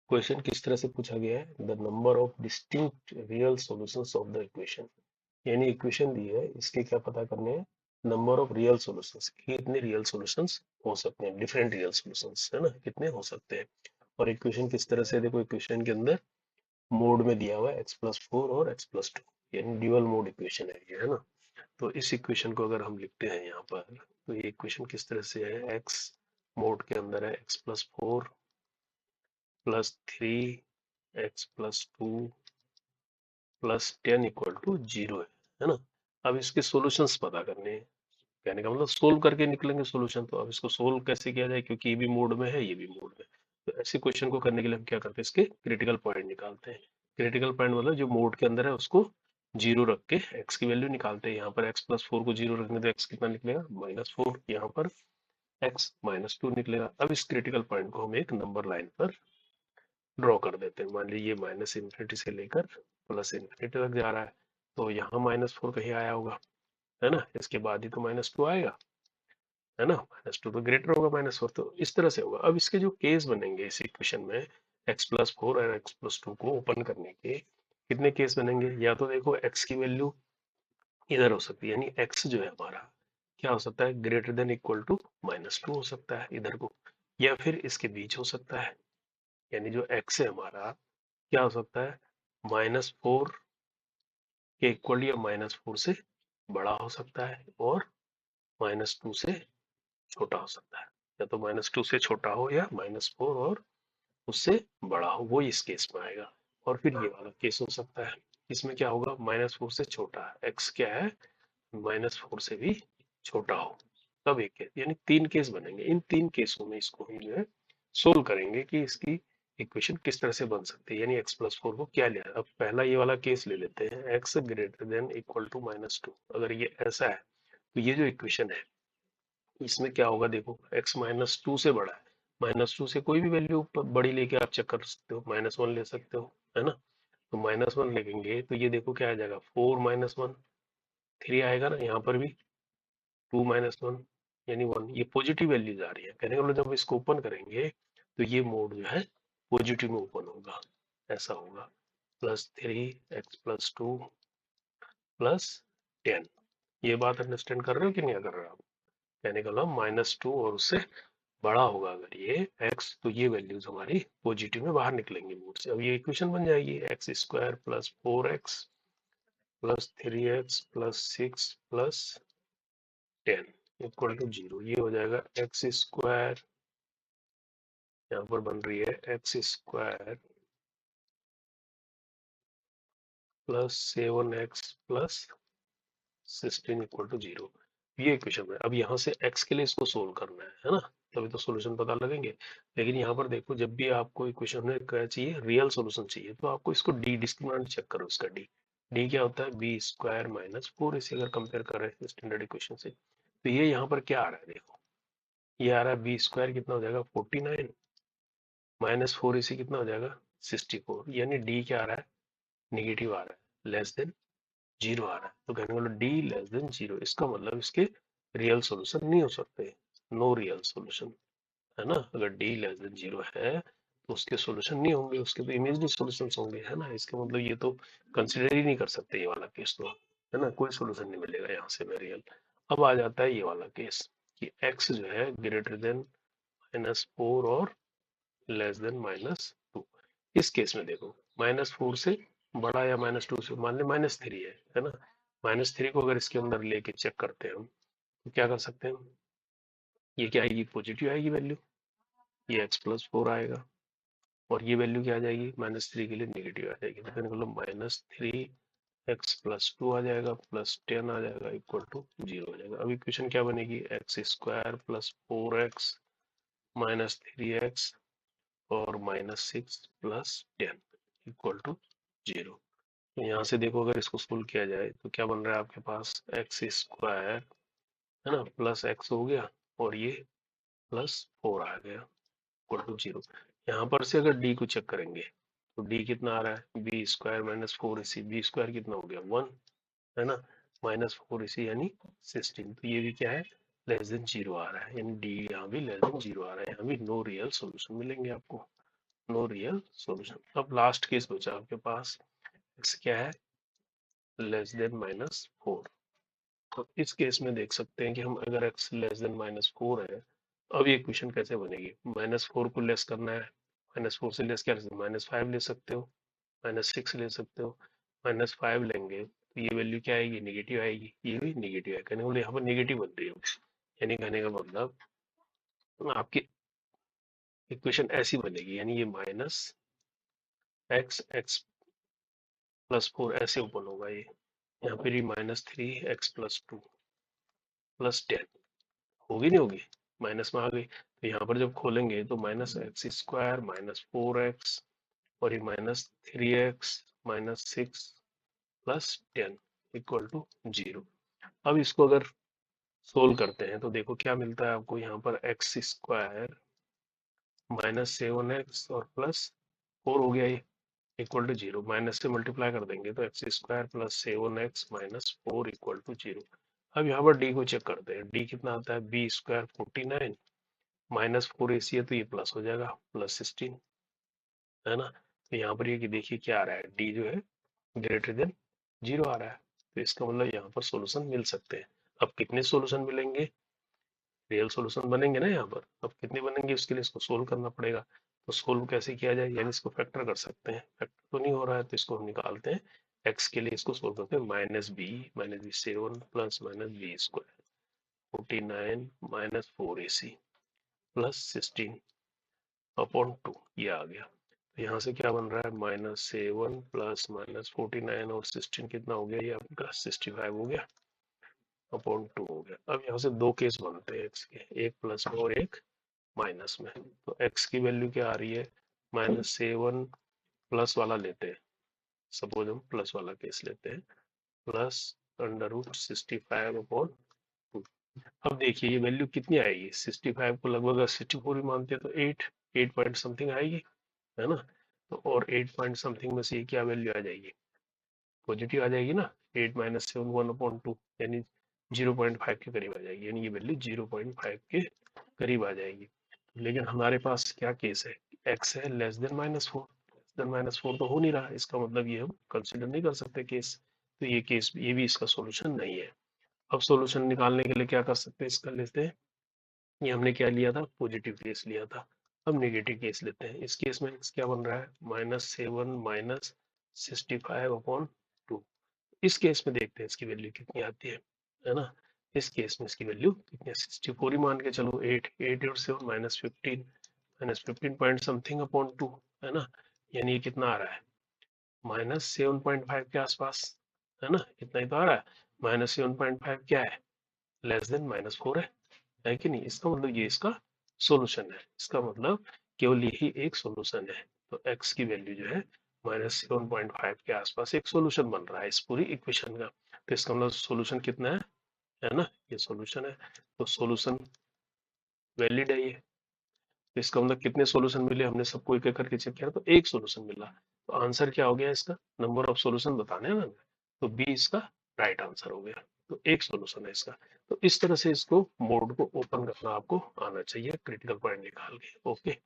Question किस तरह से पूछा गया है, the number of distinct real solutions of the equation. यानी इक्वेशन दी है, इसके क्या पता करने हैं, नंबर ऑफ रियल सॉल्यूशंस, कितने रियल सॉल्यूशंस हो सकते हैं, डिफरेंट रियल सॉल्यूशंस है ना, कितने हो सकते हैं। और इक्वेशन किस तरह से, देखो इक्वेशन के अंदर मोड में दिया हुआ है x+4 और x+2, यानी ड्यूअल मोड इक्वेशन है ये, है ना। तो इस इक्वेशन को अगर हम लिखते हैं यहाँ पर, तो ये इक्वेशन किस तरह से है, x मोड के अंदर है x+4 +3 x+2 +10 = 0 है ना। अब इसके सॉल्यूशंस पता करने हैं, कहने का मतलब सोल्व करके निकलेंगे सॉल्यूशन। तो अब इसको सोल्व कैसे किया जाए, क्योंकि ये भी मोड में है, ये भी मोड में। तो ऐसे क्वेश्चन को करने के लिए हम क्या करते हैं, इसके क्रिटिकल पॉइंट निकालते हैं। क्रिटिकल पॉइंट मतलब जो मोड के अंदर है उसको जीरो रख के एक्स की वैल्यू निकालते हैं। यहाँ पर x+4 को जीरो रखेंगे तो एक्स कितना निकलेगा, -4। यहाँ पर x -2 निकलेगा। अब इस क्रिटिकल पॉइंट को हम एक नंबर लाइन पर ड्रॉ कर देते हैं। मान लीजिए ये -∞ से लेकर +∞ तक जा रहा है, तो यहाँ -4 कहीं आया होगा, है ना। इसके बाद ही तो -2 आएगा, है ना। -2 तो ग्रेटर होगा -4, तो इस तरह से होगा। अब इसके जो केस बनेंगे इस इक्वेशन में, x+4 और x+2 को ओपन करने के कितने केस बनेंगे। या तो देखो x की वैल्यू इधर हो सकती है, यानी x जो है हमारा क्या हो सकता है, ग्रेटर देन इक्वल टू -2 हो सकता है इधर को, या फिर इसके बीच हो सकता है। यानी जो x है हमारा क्या हो सकता है, -4 के इक्वल या -4 से बड़ा हो सकता है, और -2 से छोटा हो सकता है। या तो -2 से छोटा हो, या -4 और उससे बड़ा हो, वो इस केस में आएगा। और फिर ये वाला केस हो सकता है, इसमें क्या होगा, -4 से छोटा है, x क्या है, -4 से भी छोटा हो, तब एक केस। यानी 3 केस बनेंगे। इन 3 केसों में इसको हम जो है सोल्व करेंगे कि इसकी इक्वेशन किस तरह से बन सकती है। यानी x+4 को क्या लिया। अब पहला ये वाला केस ले लेते हैं, x greater than equal to -2। अगर ये ऐसा है तो ये जो इक्वेशन है इसमें क्या होगा, देखो x -2 से बड़ा है, -2 से कोई भी वैल्यू बड़ी लेके आप चेक कर सकते हो, -1 ले सकते हो, है ना। तो -1 लेंगे तो ये देखो क्या आ जाएगा, 4 -1 3 आएगा ना, यहाँ पर भी 2 -1 यानी 1। ये पॉजिटिव वैल्यूज आ रही है, कहने का मतलब जब इसको ओपन करेंगे तो ये मोड जो है पॉजिटिव में ओपन होगा, ऐसा होगा। +3 x+2 +10। ये बात अंडरस्टैंड कर रहे हो कि नहीं कर रहे हो आप। कहने का मतलब -2 और उससे बड़ा होगा अगर ये x, तो ये वैल्यूज हमारी पॉजिटिव में बाहर निकलेंगी मोड से। अब ये इक्वेशन बन जाएगी x² + 4x + 3x + 6 + 10 = 0। ये हो जाएगा x², यहाँ पर बन रही है x² + 7x + 16 = 0। ये इक्वेशन है। अब यहाँ से x के लिए इसको सोल्व करना है ना, तभी तो सॉल्यूशन पता लगेंगे। लेकिन यहाँ पर देखो, जब भी आपको इक्वेशन में क्या चाहिए, रियल सॉल्यूशन चाहिए, तो आपको इसको डिस्क्रिमिनेंट चेक करो। इसका डी क्या होता है, b² - 4। इसे अगर कंपेयर कर रहे हैं स्टैंडर्ड इक्वेशन से, तो ये यहाँ पर क्या आ रहा है, देखो ये आ रहा है b² कितना हो जाएगा 49, -4 इसे कितना हो जाएगा 64। यानी डी क्या आ रहा है, निगेटिव आ रहा है, लेस देन 0 आ रहा है। तो कहने का मतलब डी लेस देन 0, इसका मतलब इसके रियल सॉल्यूशन नहीं हो सकते, नो रियल सॉल्यूशन, है ना। अगर डी लेस देन 0 है तो उसके सॉल्यूशन नहीं होंगे, उसके तो इमेजरी सॉल्यूशंस होंगे, है ना। इसका मतलब ये तो कंसिडर ही नहीं कर सकते ये वाला केस, तो है ना, कोई सॉल्यूशन नहीं मिलेगा यहाँ से में रियल। अब आ जाता है ये वाला केस कि x जो है ग्रेटर देन -4 और लेस देन -2। इस केस में देखो, -4 से बड़ा या -2 से, मान ले -3 है ना। -3 को अगर इसके अंदर लेके चेक करते हैं हम, तो क्या कर सकते हैं हम, ये क्या आएगी, पॉजिटिव आएगी वैल्यू, ये x+4 आएगा। और ये वैल्यू क्या आ जाएगी, -3 के लिए नेगेटिव आ जाएगी। तो मतलब -3x+2 आ जाएगा, +10 आ जाएगा, = 0 हो जाएगा। अब इक्वेशन क्या बनेगी, x² + 4x -3x और -6 + 10 = 0। तो यहाँ से देखो, अगर इसको सोल्व किया जाए तो क्या बन रहा है आपके पास, x² है ना, प्लस x हो गया, और ये +4 आ गया, = 0। यहाँ पर से अगर d को चेक करेंगे तो d कितना आ रहा है, b² - 4 इसी, b² कितना हो गया 1, है ना, -4 इसी यानी 16। तो ये भी क्या है, लेस देन 0 आ रहा है, यानी d यहाँ भी लेस देन 0 आ रहा है। यहाँ भी नो रियल सोल्यूशन मिलेंगे आपको, नो रियल सॉल्यूशन। अब लास्ट केस बचा आपके पास, x क्या है, लेस देन -4। तो इस केस में देख सकते हैं कि हम अगर x लेस देन -4 है, अब ये इक्वेशन कैसे बनेगी। -4 को लेस करना है, -4 से लेस क्या ले सकते हो, -5 ले सकते हो, -6 ले सकते हो। -5 लेंगे तो ये वैल्यू क्या आएगी, निगेटिव आएगी, ये भी निगेटिव है, कहने को यहाँ पर निगेटिव बन रही है। यानी कहने का मतलब आपकी इक्वेशन ऐसी बनेगी, यानी ये -x+4 ऐसे ओपन होगा ये, यहाँ पर ये -3x+2 +10 होगी, नहीं होगी, माइनस में आ गई। तो यहाँ पर जब खोलेंगे तो -x² -4x और ये -3x -6 +10 इक्वल टू 0। अब इसको अगर सोल्व करते हैं तो देखो क्या मिलता है आपको, यहाँ पर x² -7x और +4 हो गया ये, इक्वल टू 0। माइनस से मल्टीप्लाई कर देंगे तो x² +7x -4 इक्वल टू 0। अब यहाँ पर d को चेक करते हैं, d कितना आता है, b² 49 -4ac है तो ये प्लस हो जाएगा, +16, है ना। तो यहाँ पर ये कि देखिए क्या आ रहा है, d जो है ग्रेटर देन 0 आ रहा है। तो इसका मतलब यहाँ पर सोल्यूशन मिल सकते हैं। अब कितने सोल्यूशन मिलेंगे, रियल सॉल्यूशन बनेंगे ना यहाँ पर। अब कितने बनेंगे उसके लिए इसको सोल्व करना पड़ेगा। तो सोल्व कैसे किया जाए, यानी इसको फैक्टर कर सकते हैं, फैक्टर तो नहीं हो रहा है तो इसको हम निकालते हैं। x के लिए इसको सोल्व करते हैं, -b 7 plus -b² 49 -4ac +16 upon 2, ये आ गया। तो यहाँ से क्या बन रहा है, -7 प्लस -49 और 16 कितना हो गया, ये आपका 65 हो गया अपॉन 2 हो गया। अब यहाँ से दो केस बनते हैं x के, एक प्लस में और एक माइनस में। तो x की वैल्यू क्या आ रही है, -7 प्लस वाला लेते हैं, सपोज हम प्लस वाला केस लेते हैं, प्लस √65 अपॉन 2। अब देखिए ये वैल्यू कितनी आएगी, 65 को लगभग 64 भी मानते हैं तो 8 पॉइंट समथिंग आएगी, है ना। तो और 8 पॉइंट समथिंग में से ये क्या वैल्यू आ जाएगी, पॉजिटिव आ जाएगी ना। 8 - 7 1/2 यानी 0.5 के करीब आ जाएगी, यानी ये वैल्यू 0.5 के करीब आ जाएगी। लेकिन हमारे पास क्या केस है, x है लेस देन -4, लेस देन -4 तो हो नहीं रहा, इसका मतलब ये हम कंसिडर नहीं कर सकते केस। तो ये केस, ये भी इसका सोल्यूशन नहीं है। अब सोल्यूशन निकालने के लिए क्या कर सकते हैं, इसका लेते हैं, ये हमने क्या लिया था, पॉजिटिव केस लिया था। अब नेगेटिव केस लेते हैं। इस केस में क्या बन रहा है, -7 -65 अपॉन 2। इस केस में देखते हैं इसकी वैल्यू कितनी आती है ना। इस केस में इसकी वैल्यू कितनी है, 64 ही मान के चलो, 8 और 7 -15 पॉइंट समथिंग अपॉन 2, है ना। यानी ये कितना आ रहा है, -7.5 के आसपास, है ना, इतना ही तो आ रहा है। -7.5 क्या है, लेस देन -4 है कि नहीं। इसका मतलब ये इसका सॉल्यूशन है, इसका मतलब केवल यही एक सॉल्यूशन है। तो x की वैल्यू जो है -7.5 के आसपास एक सॉल्यूशन बन रहा है इस पूरी इक्वेशन का। तो इसका मतलब सॉल्यूशन कितना है ना, ये सॉल्यूशन है। तो सॉल्यूशन वैलिड है ये। तो इसका मतलब कितने सॉल्यूशन मिले, हमने सबको एक एक करके चेक किया तो एक सॉल्यूशन मिला। तो आंसर क्या हो गया इसका, नंबर ऑफ सॉल्यूशन बताने हैं ना, तो बी इसका राइट आंसर हो गया। तो एक सॉल्यूशन है इसका। तो इस तरह से इसको मोड को ओपन करना आपको आना चाहिए, क्रिटिकल पॉइंट निकाल के। ओके।